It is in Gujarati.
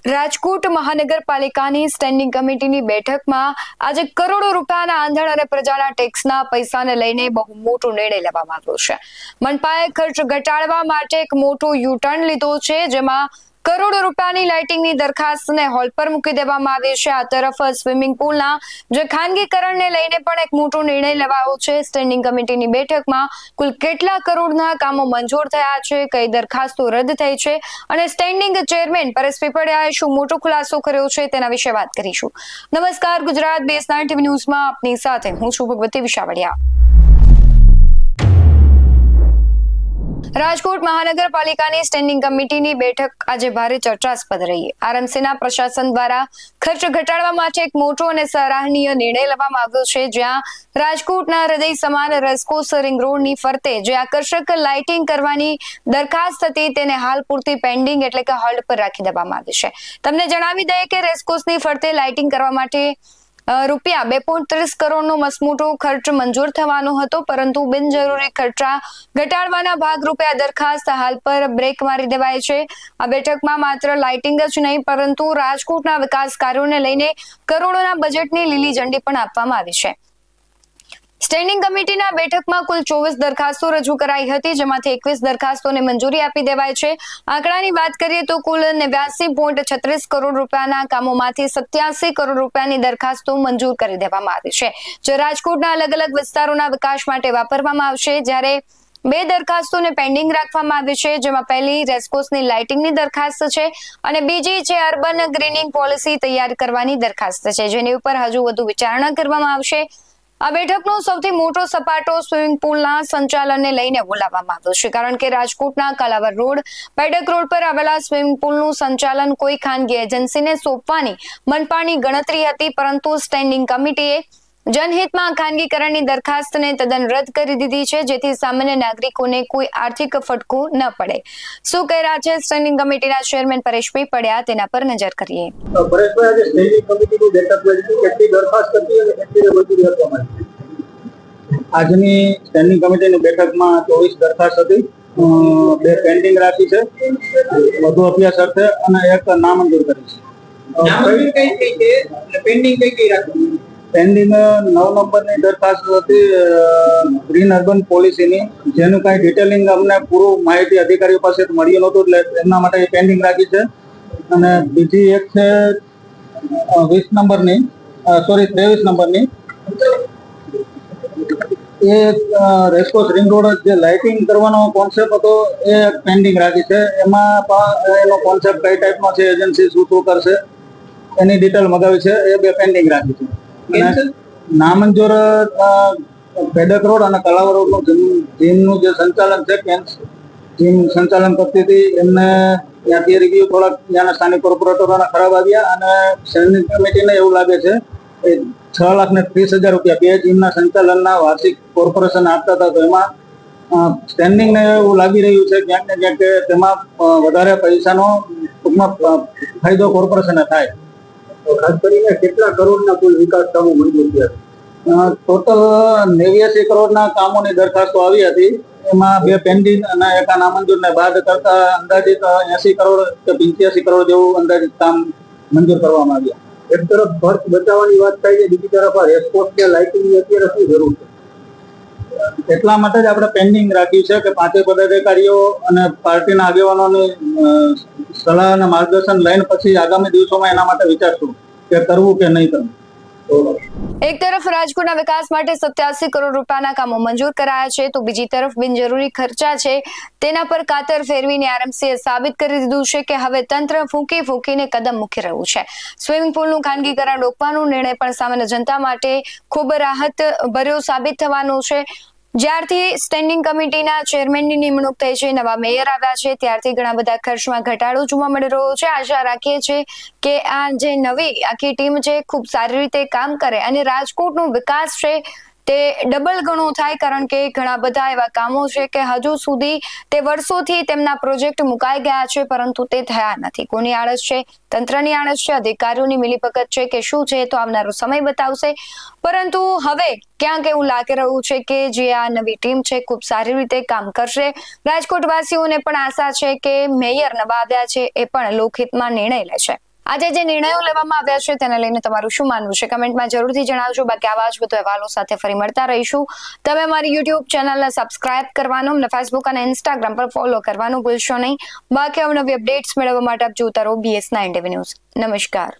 રાજકોટ મહાનગરપાલિકાની સ્ટેન્ડિંગ કમિટીની બેઠકમાં આજે કરોડો રૂપિયાના આંધણ અને પ્રજાના ટેક્સના પૈસાને લઈને બહુ મોટો નિર્ણય લેવામાં આવ્યો છે. મનપાએ ખર્ચ ઘટાડવા માટે એક મોટો યુટર્ન લીધો છે, જેમાં કરોડો રૂપિયાની લાઇટિંગની દરખાસ્તને હોલ પર મૂકી દેવામાં આવી છે. આ તરફ સ્વિમિંગ પુલના જે ખાનગીકરણને લઈને પણ એક મોટો નિર્ણય લેવાયો છે. સ્ટેન્ડિંગ કમિટીની બેઠકમાં કુલ કેટલા કરોડના કામો મંજૂર થયા છે, કઈ દરખાસ્તો રદ થઈ છે અને સ્ટેન્ડિંગ ચેરમેન પરેશ પીપળિયાએ શું મોટો ખુલાસો કર્યો છે તેના વિશે વાત કરીશું. નમસ્કાર, ગુજરાત BS9 TV ન્યૂઝમાં આપની સાથે હું છું ભગવતી વિશાવડિયા. રાજકોટ મહાનગરપાલિકાની સ્ટેન્ડિંગ કમિટીની બેઠક આજે ભારે ચર્ચાસ્પદ રહી. આરએમસીના પ્રશાસન દ્વારા ખર્ચ ઘટાડવા માટે એક મોટો અને સરાહનીય નિર્ણય લેવામાં આવ્યો છે, જ્યાં રાજકોટના હૃદય સમાન રેસકોર્સ રિંગ રોડની ફરતે જે આકર્ષક લાઇટિંગ કરવાની દરખાસ્ત હતી તેને હાલ પૂરતી પેન્ડિંગ એટલે કે હોલ્ડ પર રાખી દેવામાં આવી છે. તમને જણાવી દઈએ કે રેસકોર્સની ફરતે લાઇટિંગ કરવા માટે રૂપિયા 2.30 કરોડનો મસમોટો ખર્ચ મંજૂર થવાનો હતો, પરંતુ બિનજરૂરી ખર્ચા ઘટાડવાના ભાગરૂપે આ દરખાસ્ત હાલ પર બ્રેક મારી દેવાય છે. આ બેઠકમાં માત્ર લાઇટિંગ જ નહીં પરંતુ રાજકોટના વિકાસ કાર્યોને લઈને કરોડોના બજેટની લીલી ઝંડી પણ આપવામાં આવી છે. સ્ટેન્ડિંગ કમિટીના બેઠકમાં કુલ 24 દરખાસ્તો રજૂ કરાઈ હતી, જેમાંથી 21 દરખાસ્તોને મંજૂરી આપી દેવાય છે. આંકડાની વાત કરીએ તો કુલ 89.36 કરોડ રૂપિયાના કામોમાંથી 87 કરોડ રૂપિયાની દરખાસ્તો મંજૂર કરી દેવામાં આવી છે, જે રાજકોટના અલગ અલગ વિસ્તારોના વિકાસ માટે વાપરવામાં આવશે. જ્યારે 2 દરખાસ્તોને પેન્ડિંગ રાખવામાં આવી છે, જેમાં પહેલી રેસકોર્સની લાઇટિંગની દરખાસ્ત છે અને બીજી છે અર્બન ગ્રીનિંગ પોલિસી તૈયાર કરવાની દરખાસ્ત છે, જેની ઉપર હજુ વધુ વિચારણા કરવામાં આવશે. આ બેઠકનો સૌથી મોટો સપાટો સ્વિમિંગ પુલના સંચાલનને લઈને બોલાવવામાં આવ્યો છે, કારણ કે રાજકોટના કાલાવર રોડ, પેડક રોડ પર આવેલા સ્વિમિંગ પુલનું સંચાલન કોઈ ખાનગી એજન્સીને સોંપવાની મનપાની ગણતરી હતી, પરંતુ સ્ટેન્ડિંગ કમિટીએ જનહિતમાં ખાનગીકરણની દરખાસ્તને તદ્દન રદ કરી દીધી છે, જેથી સામાન્ય નાગરિકોને કોઈ આર્થિક ફટકો ન પડે. શું કહી રહ્યા છે સ્ટેન્ડિંગ કમિટીના ચેરમેન પરેશ પીપળિયા, તેના પર નજર કરીએ. પરેશભાઈ, આજે સ્ટેન્ડિંગ કમિટીની બેઠક મળી, કેટલી દરખાસ્ત હતી અને કેટલી મંજૂરી આપવામાં આવી? આજની સ્ટેન્ડિંગ કમિટીની બેઠકમાં 24 દરખાસ્ત હતી, 2 પેન્ડિંગ રાખી છે, વધુ અભ્યાસ અર્થે અને 1 નામંજૂર કરી છે. પેન્ડિંગ કઈ રાખી? પેન્ડિંગ 9 નંબરની દરખાસ્ત હતી ગ્રીન અર્બન પોલિસીની, જેનું કાંઈ ડિટેલિંગ અમને પૂરું માહિતી અધિકારીઓ પાસે મળ્યું નહોતું, એટલે એમના માટે પેન્ડિંગ રાખી છે. અને બીજી એક છે 23 નંબરની એ રેસકોર્સ રિંગ રોડ જે લાઇટિંગ કરવાનો કોન્સેપ્ટ હતો એ પેન્ડિંગ રાખી છે. એમાં એનો કોન્સેપ્ટ કઈ ટાઈપનો છે, એજન્સી શું કરશે એની ડિટેલ મગાવી છે, એ 2 પેન્ડિંગ રાખી છે. નામંજૂર પેડક રોડ અને કલાવર રોડનું જીમનું જે સંચાલન છે, જીમ સંચાલન કરતી હતી, એમને ત્યાંથી રિવ્યુ થોડાક ત્યાંના સ્થાનિક કોર્પોરેટરોના ખરાબ આવ્યા અને સ્ટેન્ડિંગ કમિટીને એવું લાગે છે કે 6,30,000 રૂપિયા 2 જીમના સંચાલનના વાર્ષિક કોર્પોરેશન આપતા હતા, તો એમાં સ્ટેન્ડિંગને એવું લાગી રહ્યું છે ક્યાંક ને ક્યાંક કે તેમાં વધારે પૈસાનો ટૂંકમાં ફાયદો કોર્પોરેશનને થાય. ખાસ કરીને કેટલા કરોડના કુલ વિકાસ કામો મંજૂર થયા? ટોટલ 89 કરોડના કામોની દરખાસ્તો આવી હતી, એમાં 2 પેન્ડિંગ અને 1 નામંજૂરને બાદ કરતા અંદાજિત 80 કરોડ કે 85 કરોડ જેવું અંદાજિત કામ મંજૂર કરવામાં આવ્યા. એક તરફ ખર્ચ બચાવવાની વાત થાય છે, બીજી તરફ આ રેસકોર્સની લાઇટિંગની અત્યારે શું જરૂર છે? એટલા માટે જ આપણે પેન્ડિંગ રાખ્યું છે કે 5 પદાધિકારીઓ અને પાર્ટીના આગેવાનોની સલાહ અને માર્ગદર્શન લઈને પછી આગામી દિવસોમાં એના માટે વિચારશું કે કરવું કે નહીં કરવું. એક તરફ રાજકોટના વિકાસ માટે 87 કરોડ રૂપિયાના કામો મંજૂર કરાયા છે, તો બીજી તરફ બિનજરૂરી ખર્ચા છે તેના પર કાતર ફેરવીને આરએમસીએ સાબિત કરી દીધું છે કે હવે તંત્ર ફૂંકીને કદમ મૂકી રહ્યું છે. સ્વિમિંગ પુલનું ખાનગીકરણ રોકવાનો નિર્ણય પણ સામાન્ય જનતા માટે ખૂબ રાહત ભર્યો સાબિત થવાનો છે. જ્યારથી સ્ટેન્ડિંગ કમિટીના ચેરમેનની નિમણૂક થઈ છે, નવા મેયર આવ્યા છે, ત્યારથી ઘણા બધા ખર્ચમાં ઘટાડો જોવા મળી રહ્યો છે. આશા રાખીએ છીએ કે આ જે નવી આખી ટીમ છે ખૂબ સારી રીતે કામ કરે અને રાજકોટનો વિકાસ છે તે ડબલ ગણો થાય, કારણ કે ઘણા બધા એવા કામો છે કે હજુ સુધી તે વર્ષોથી તેમના પ્રોજેક્ટ મુકાઈ ગયા છે, પરંતુ તે થયા નથી. કોની આળસ છે? તંત્રની આળસ છે, અધિકારીઓની મિલીભગત છે કે શું છે, તો આવનારો સમય બતાવશે. પરંતુ હવે ક્યાંક એવું લાગી રહ્યું છે કે જે આ નવી ટીમ છે ખૂબ સારી રીતે કામ કરશે. રાજકોટવાસીઓને પણ આશા છે કે મેયર નવા આવ્યા છે એ પણ લોકહિતમાં નિર્ણય લેશે. આજે જે નિર્ણયો લેવામાં આવ્યા છે તેને લઈને તમારું શું માનવું છે કમેન્ટમાં જરૂરથી જણાવજો. બાકી આવા જ વધુ અહેવાલો સાથે ફરી મળતા રહીશું. તમે અમારી યુટ્યુબ ચેનલને સબસ્ક્રાઇબ કરવાનું અને ફેસબુક અને ઇન્સ્ટાગ્રામ પર ફોલો કરવાનું ભૂલશો નહીં. બાકી અવનવી અપડેટ્સ મેળવવા માટે આપ જોતા રહો BS9 ટીવી ન્યૂઝ. નમસ્કાર.